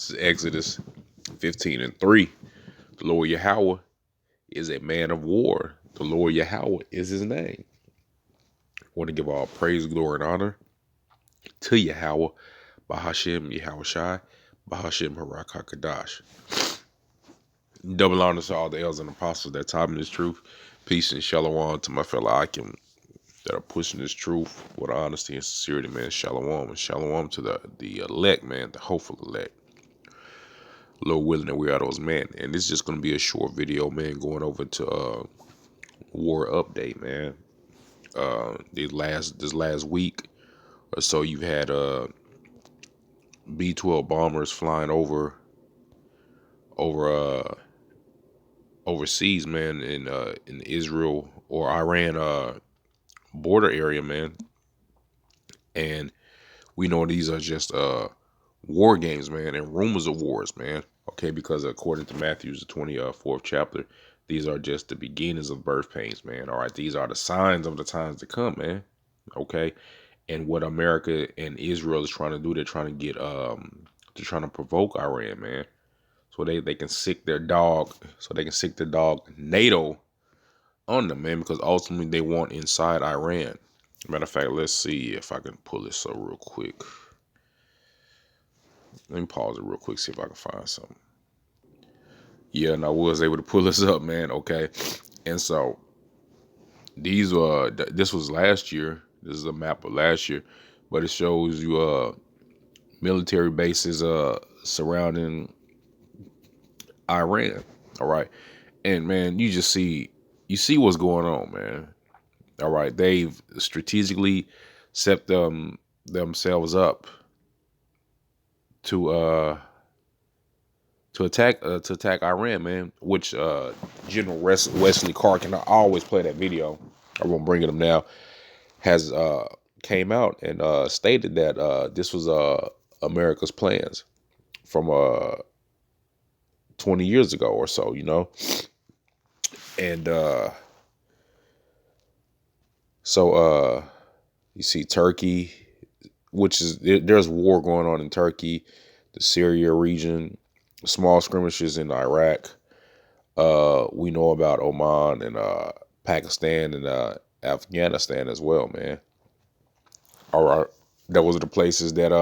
This is Exodus 15:3. The Lord Yahweh is a man of war. The Lord Yahweh is his name. I want to give all praise, glory, and honor to Yahweh, Bahashem Yahweh Shai, Bahashem Harak HaKadash. Double honor to all the elders and apostles that taught me this truth. Peace and shalom to my fellow Akim that are pushing this truth with honesty and sincerity, man. Shalom. And shalom to the elect, man, the hopeful elect. Lord willing that we are those men. And this is just going to be a short video, man, going over to war update, man. This last week or so, you've had B-12 bombers flying over overseas, man, in Israel or Iran border area, man. And we know these are just war games, man, and rumors of wars, man. Okay, because according to Matthew's the 24th chapter, these are just the beginnings of birth pains, man. All right, these are the signs of the times to come, man. Okay, and what America and Israel is trying to do, they're trying to get they're trying to provoke Iran, man, so they can sick their dog, NATO on them, man, because ultimately they want inside Iran. Matter of fact, let's see if I can pull this up real quick. Let me pause it real quick, see if I can find something. Yeah, and I was able to pull this up, man. Okay, and so this was last year. This is a map of last year, but it shows you military bases surrounding Iran. All right, and man, you see what's going on, man. All right, they've strategically set themselves up to attack Iran, man. Which General Wesley Clark, and I always play that video, I won't bring it up now, has came out and stated that this was America's plans from 20 years ago or so, and so you see Turkey, which is there's war going on in Turkey, the Syria region, small skirmishes in Iraq. We know about Oman and Pakistan and Afghanistan as well, man. All right, those are the places that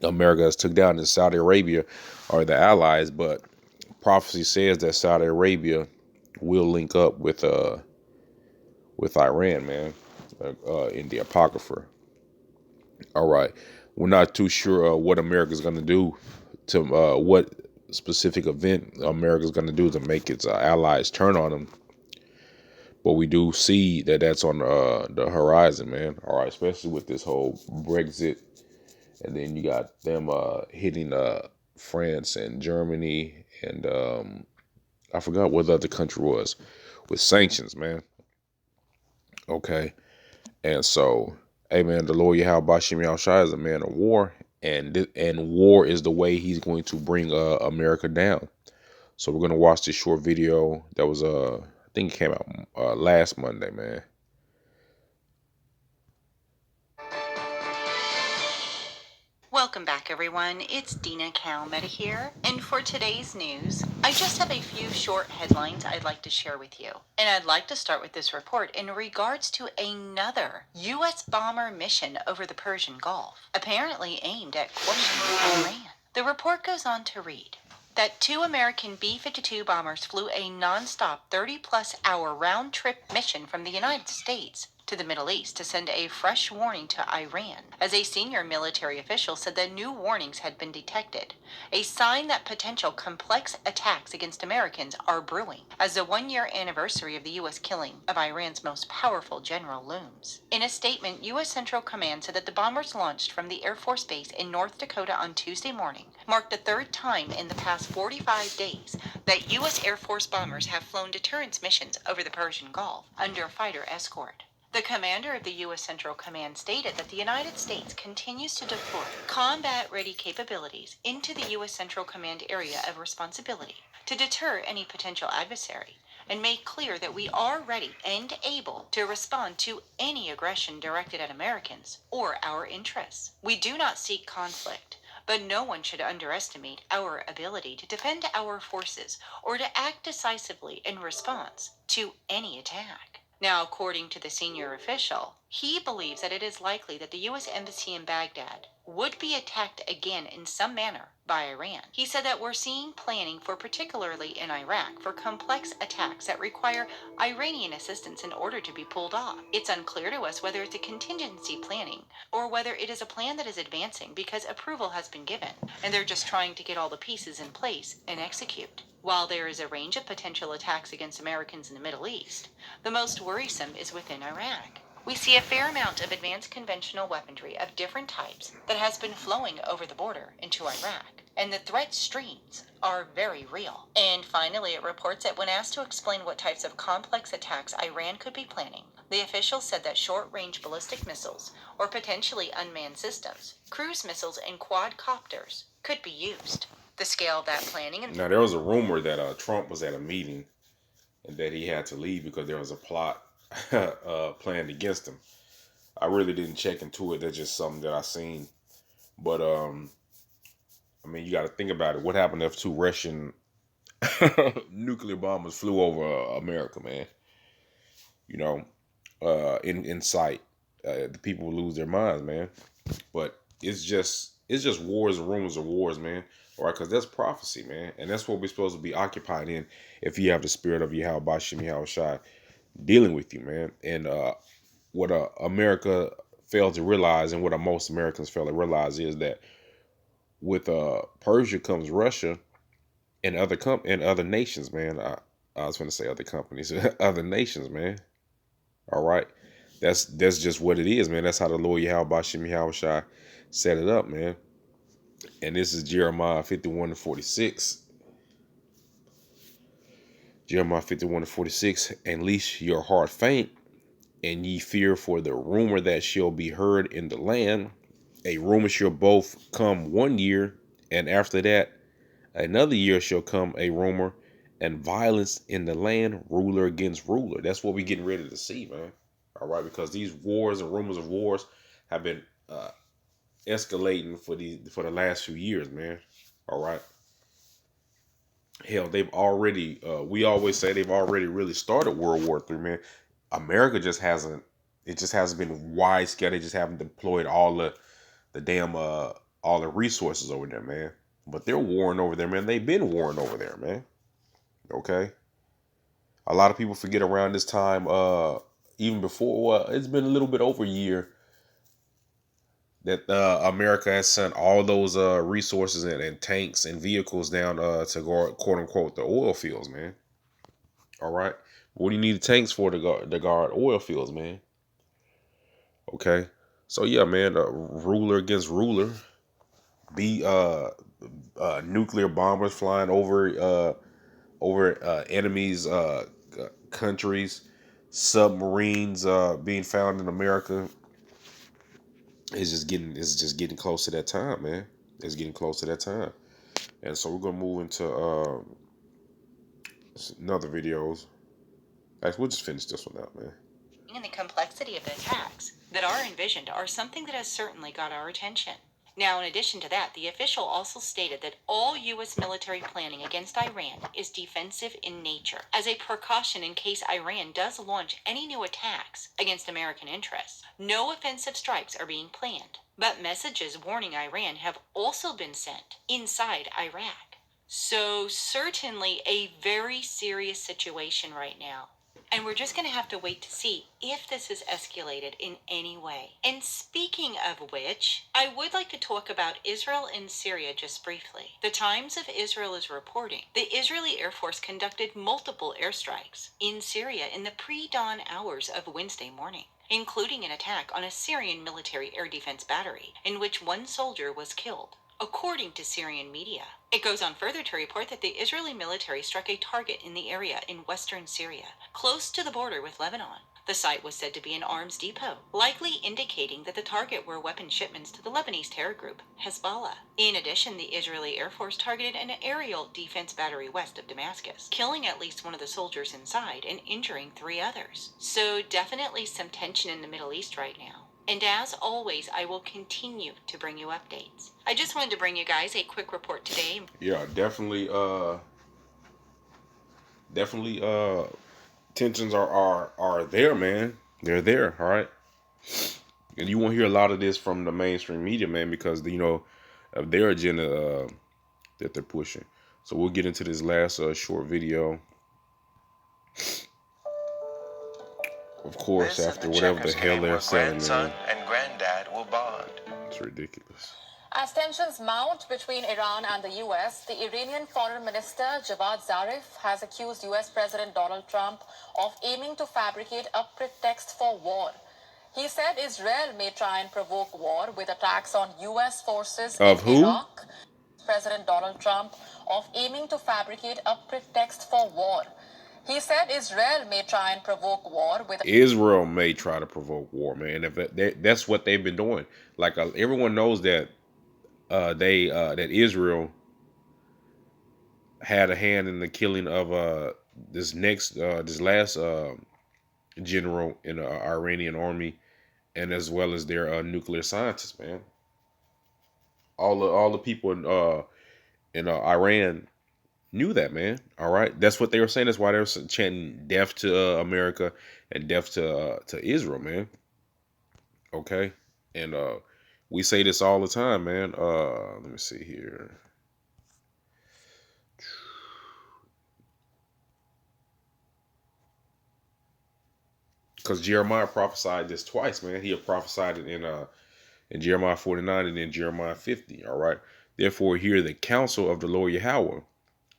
America has took down. In Saudi Arabia are the allies, but prophecy says that Saudi Arabia will link up with Iran, man, in the Apocrypha. All right, we're not too sure what America's going to do to what specific event America's going to do to make its allies turn on them. But we do see that that's on the horizon, man. All right, especially with this whole Brexit, and then you got them hitting France and Germany, and I forgot what the other country was with sanctions, man. Okay, and so, hey, man, the Lord Yahweh Bashim Yahushua is a man of war, and war is the way he's going to bring America down. So we're gonna watch this short video that was I think it came out last Monday, man. Welcome back, everyone. It's Dina Calmetta here, and for today's news, I just have a few short headlines I'd like to share with you. And I'd like to start with this report in regards to another U.S. bomber mission over the Persian Gulf, apparently aimed at questioning Iran. The report goes on to read that 2 American B-52 bombers flew a non-stop 30-plus hour round-trip mission from the United States to the Middle East to send a fresh warning to Iran, as a senior military official said that new warnings had been detected, a sign that potential complex attacks against Americans are brewing, as the 1-year anniversary of the U.S. killing of Iran's most powerful general looms. In a statement, U.S. Central Command said that the bombers launched from the Air Force Base in North Dakota on Tuesday morning marked the 3rd time in the past 45 days that U.S. Air Force bombers have flown deterrence missions over the Persian Gulf under fighter escort. The commander of the U.S. Central Command stated that the United States continues to deploy combat-ready capabilities into the U.S. Central Command area of responsibility to deter any potential adversary, and made clear that we are ready and able to respond to any aggression directed at Americans or our interests. We do not seek conflict, but no one should underestimate our ability to defend our forces or to act decisively in response to any attack. Now, according to the senior official, he believes that it is likely that the U.S. Embassy in Baghdad would be attacked again in some manner by Iran. He said that we're seeing planning for, particularly in Iraq, for complex attacks that require Iranian assistance in order to be pulled off. It's unclear to us whether it's a contingency planning or whether it is a plan that is advancing because approval has been given and they're just trying to get all the pieces in place and execute. While there is a range of potential attacks against Americans in the Middle East, the most worrisome is within Iraq. We see a fair amount of advanced conventional weaponry of different types that has been flowing over the border into Iraq, and the threat streams are very real. And finally, it reports that when asked to explain what types of complex attacks Iran could be planning, the official said that short-range ballistic missiles or potentially unmanned systems, cruise missiles, and quadcopters could be used. The scale of that planning and Now, there was a rumor that Trump was at a meeting and that he had to leave because there was a plot planned against him. I really didn't check into it. That's just something that I seen. But I mean, you got to think about it. What happened if two Russian nuclear bombers flew over America, man? You know, in sight, the people would lose their minds, man. But it's just wars and rumors of wars, man. All right, because that's prophecy, man, and that's what we're supposed to be occupied in. If you have the spirit of Yahweh Bashim Yahweh Shai dealing with you, man, and what America failed to realize, and what most Americans fail to realize, is that with Persia comes Russia and other nations, man. I was going to say other companies, other nations, man. All right, that's just what it is, man. That's how the Lord Yahweh Bashim Yahweh Shai set it up, man. And this is Jeremiah 51:46. Jeremiah 51:46. And lest your heart faint, and ye fear for the rumor that shall be heard in the land. A rumor shall both come 1 year, and after that another year shall come a rumor, and violence in the land, ruler against ruler. That's what we're getting ready to see, man. All right, because these wars and rumors of wars have been escalating for the last few years, man. All right. Hell, they've already. We always say they've already really started World War III, man. America just hasn't. It just hasn't been wide scale. They just haven't deployed all the damn all the resources over there, man. But they're warring over there, man. They've been warring over there, man. Okay. A lot of people forget around this time, even before. Well, it's been a little bit over a year that America has sent all those resources and tanks and vehicles down to guard, quote unquote, the oil fields, man. All right. What do you need the tanks for to guard oil fields, man? Okay. So yeah, man, ruler against ruler. Be nuclear bombers flying over enemies countries, submarines being found in America. It's just getting close to that time, man. It's getting close to that time. And so we're gonna move into another videos. Actually, we'll just finish this one out, man. and the complexity of the attacks that are envisioned are something that has certainly got our attention. Now, in addition to that, the official also stated that all U.S. military planning against Iran is defensive in nature, as a precaution in case Iran does launch any new attacks against American interests. No offensive strikes are being planned, but messages warning Iran have also been sent inside Iraq. So, certainly a very serious situation right now. And we're just going to have to wait to see if this is escalated in any way. And speaking of which, I would like to talk about Israel and Syria just briefly. The Times of Israel is reporting the Israeli Air Force conducted multiple airstrikes in Syria in the pre-dawn hours of Wednesday morning, including an attack on a Syrian military air defense battery in which one soldier was killed, according to Syrian media. It goes on further to report that the Israeli military struck a target in the area in western Syria, close to the border with Lebanon. The site was said to be an arms depot, likely indicating that the target were weapon shipments to the Lebanese terror group Hezbollah. In addition, the Israeli Air Force targeted an aerial defense battery west of Damascus, killing at least one of the soldiers inside and injuring 3 others. So definitely some tension in the Middle East right now. And as always, I will continue to bring you updates. I just wanted to bring you guys a quick report today. Yeah, definitely tensions are there, man. They're there, all right. And you won't hear a lot of this from the mainstream media, man, because of their agenda that they're pushing. So we'll get into this last short video. Of course, This after and the whatever the checkers hell game they're where selling, grandson man. and granddad will bond. It's ridiculous. As tensions mount between Iran and the U.S., the Iranian Foreign Minister Javad Zarif has accused U.S. President Donald Trump of aiming to fabricate a pretext for war. He said Israel may try and provoke war with attacks on U.S. forces Of in who? Iraq. President Donald Trump of aiming to fabricate a pretext for war. He said Israel may try and provoke war with. Israel may try to provoke war, man. That's what they've been doing. Like everyone knows that that Israel had a hand in the killing of this last general in the Iranian army, and as well as their nuclear scientists, man. All the people in Iran knew that, man. All right, that's what they were saying. That's why they were chanting "death to America" and "death to Israel," man. Okay, and we say this all the time, man. Let me see here. Because Jeremiah prophesied this twice, man. He had prophesied it in Jeremiah 49 and in Jeremiah 50. All right. Therefore, hear the counsel of the Lord Yahweh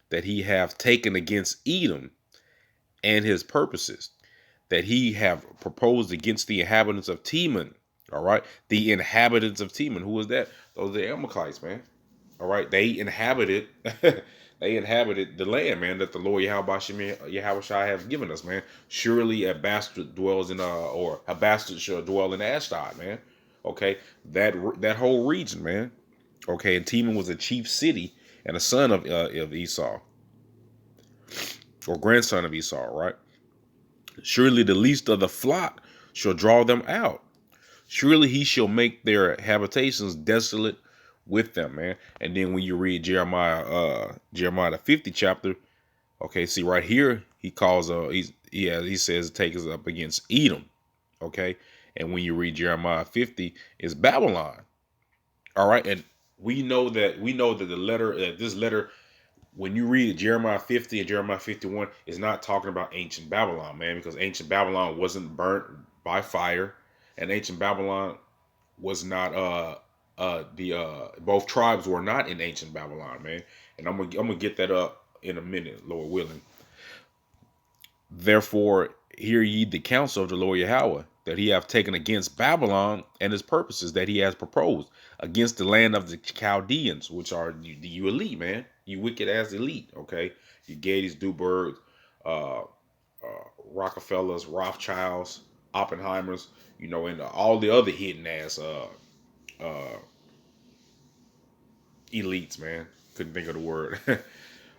that he have taken against Edom and his purposes, that he have proposed against the inhabitants of Teman. All right. The inhabitants of Teman. Who is that? Those are the Amalekites, man. All right. They inhabited the land, man, that the Lord Yahweh Shai have given us, man. Surely a bastard dwells in or a bastard shall dwell in Ashdod, man. Okay. That whole region, man. Okay, and Teman was a chief city and a son of Esau, or grandson of Esau, right? Surely the least of the flock shall draw them out. Surely he shall make their habitations desolate with them, man. And then when you read Jeremiah the 50th chapter, okay, see right here, he calls he says take us up against Edom. Okay. And when you read Jeremiah 50, it's Babylon. All right. And we know that this letter, when you read Jeremiah 50 and Jeremiah 51, is not talking about ancient Babylon, man, because ancient Babylon wasn't burnt by fire, and ancient Babylon was not the both tribes were not in ancient Babylon, man. And I'm gonna get that up in a minute, Lord willing. Therefore, hear ye the counsel of the Lord Yahweh, that he hath taken against Babylon and his purposes that he has proposed, against the land of the Chaldeans, which are you elite, man. You wicked ass elite, okay? You Gators, Dubergs, uh, Rockefellers, Rothschilds, Oppenheimers, and all the other hidden ass uh, elites, man. Couldn't think of the word.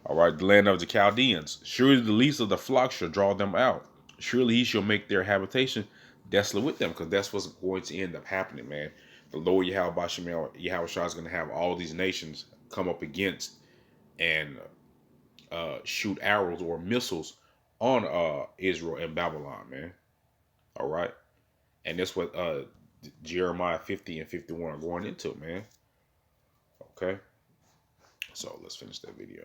All right, the land of the Chaldeans. Surely the least of the flock shall draw them out. Surely he shall make their habitation desolate with them, because that's what's going to end up happening, man. The Lord Yahweh is going to have all these nations come up against and shoot arrows or missiles on Israel and Babylon, man. All right, and that's what Jeremiah 50 and 51 are going into, man. Okay, so let's finish that video.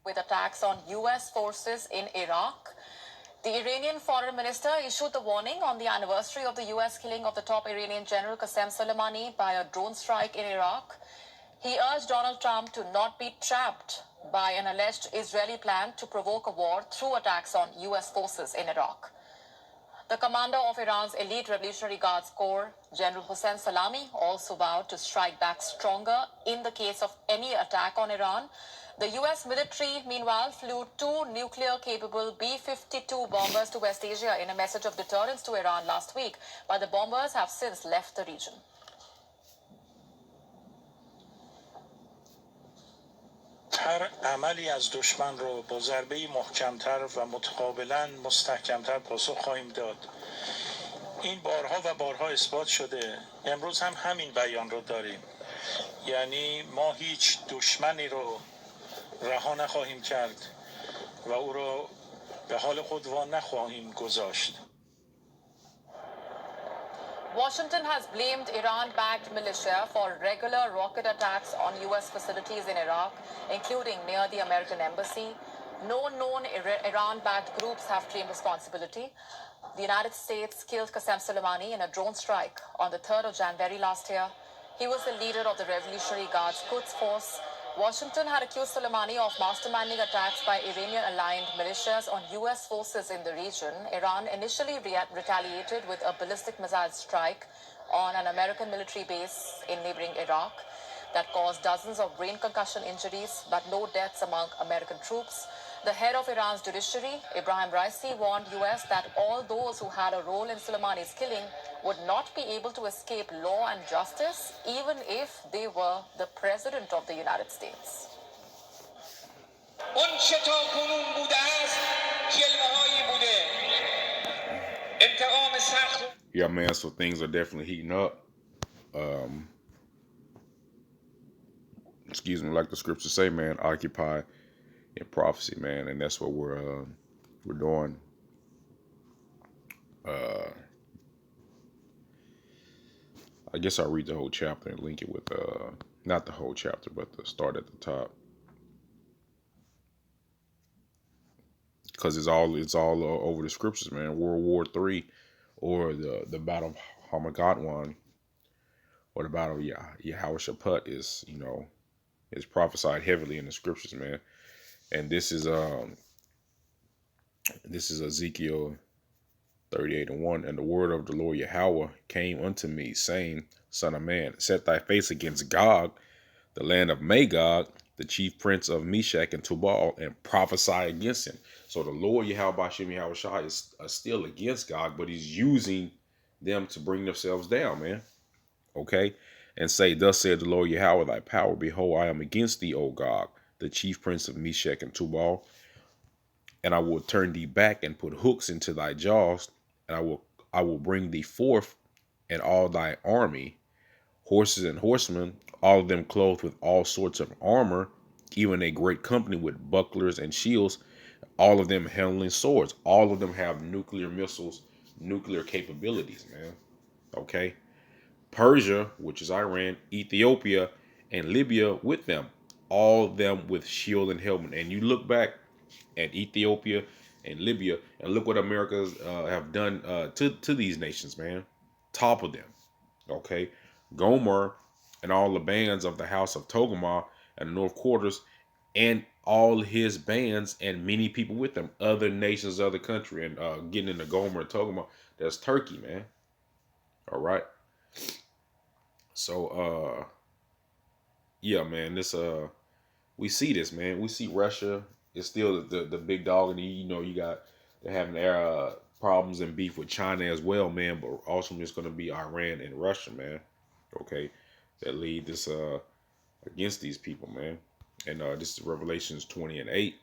With attacks on U.S. forces in Iraq. The Iranian foreign minister issued the warning on the anniversary of the U.S. killing of the top Iranian general Qasem Soleimani by a drone strike in Iraq. He urged Donald Trump to not be trapped by an alleged Israeli plan to provoke a war through attacks on U.S. forces in Iraq. The commander of Iran's elite Revolutionary Guards Corps, General Hossein Salami, also vowed to strike back stronger in the case of any attack on Iran. The U.S. military, meanwhile, flew 2 nuclear-capable B-52 bombers to West Asia in a message of deterrence to Iran last week, but the bombers have since left the region. هر عملی از دشمن رو با ضربه محکمتر و متقابلا مستحکمتر پاسخ خواهیم داد. این بارها و بارها اثبات شده. امروز هم همین بیان رو داریم. یعنی ما هیچ دشمنی رو رها نخواهیم کرد و او رو به حال خود وا نخواهیم گذاشت. Washington has blamed Iran-backed militia for regular rocket attacks on U.S. facilities in Iraq, including near the American embassy. No known Iran-backed groups have claimed responsibility. The United States killed Qasem Soleimani in a drone strike on the 3rd of January last year. He was the leader of the Revolutionary Guards Quds Force. Washington had accused Soleimani of masterminding attacks by Iranian-aligned militias on U.S. forces in the region. Iran initially retaliated with a ballistic missile strike on an American military base in neighboring Iraq that caused dozens of brain concussion injuries, but no deaths among American troops. The head of Iran's judiciary, Ibrahim Raisi, warned U.S. that all those who had a role in Soleimani's killing would not be able to escape law and justice, even if they were the president of the United States. Yeah, man, so things are definitely heating up. Excuse me, like the scriptures say, man, occupy in prophecy, man, and that's what we're doing. I guess I'll read the whole chapter and link it with not the whole chapter, but the start at the top, because it's all over the scriptures, man. World War III, or the Battle of Armageddon, or the Battle of Yahushua is is prophesied heavily in the scriptures, man. And this is Ezekiel 38:1. And the word of the Lord Yahweh came unto me, saying, Son of man, set thy face against Gog, the land of Magog, the chief prince of Meshach and Tubal, and prophesy against him. So the Lord Yahweh Bashem Yahushua is still against Gog, but he's using them to bring themselves down, man. Okay? And say, Thus said the Lord Yahweh, thy power, behold, I am against thee, O Gog, the chief prince of Meshach and Tubal, and I will turn thee back and put hooks into thy jaws, and I will bring thee forth and all thy army, horses and horsemen, all of them clothed with all sorts of armor, even a great company with bucklers and shields, all of them handling swords. All of them have nuclear missiles, nuclear capabilities, man. Okay? Persia, which is Iran, Ethiopia, and Libya with them, all of them with shield and helmet. And you look back at Ethiopia and Libya, and look what Americans have done to these nations, man. Top of them, okay? Gomer and all the bands of the house of Togarmah and the north quarters, and all his bands and many people with them, other nations, other country, and getting into Gomer and Togarmah, that's Turkey, man. All right. So, yeah, man, this we see this, man. We see Russia is still the big dog, and you got they're having problems and beef with China as well, man. But also it's going to be Iran and Russia, man. Okay, that lead this against these people, man. And this is Revelations 20:8.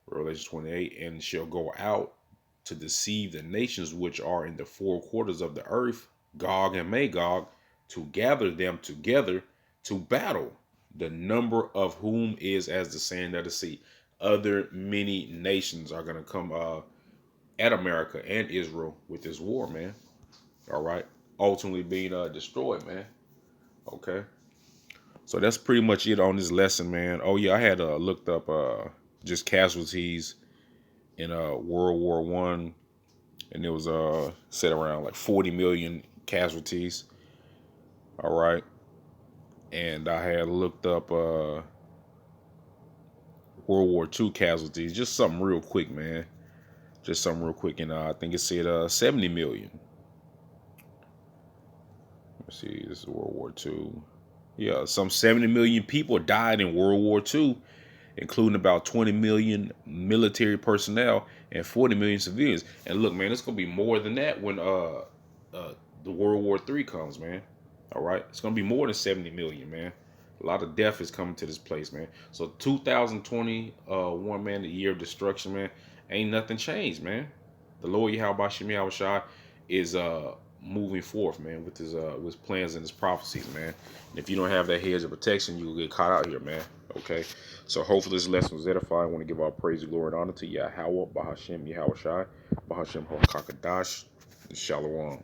Revelation 28, and shall go out to deceive the nations which are in the four quarters of the earth, Gog and Magog, to gather them together to battle, the number of whom is as the sand of the sea. Other many nations are going to come at America and Israel with this war, man. All right. Ultimately being destroyed, man. Okay. So that's pretty much it on this lesson, man. Oh, yeah, I had looked up just casualties in World War One, and it was set around like 40 million casualties. All right. And I had looked up World War II casualties, just something real quick, man. Just something real quick. And I think it said 70 million. Let's see, this is World War II. Yeah, some 70 million people died in World War II, including about 20 million military personnel and 40 million civilians. And look, man, it's gonna be more than that when the World War III comes, man. All right, it's gonna be more than 70 million, man. A lot of death is coming to this place, man. So 2021, man, the year of destruction, man. Ain't nothing changed, man. The Lord Yahweh Shem Yahweh Shai is moving forth, man, with his plans and his prophecies, man. And if you don't have that hedge of protection, you will get caught out here, man. Okay. So hopefully this lesson was edifying. I want to give all praise, glory, and honor to Yahweh, Bahashem, Yahweh Shai, Bahashem Hokakadash, and Shalom.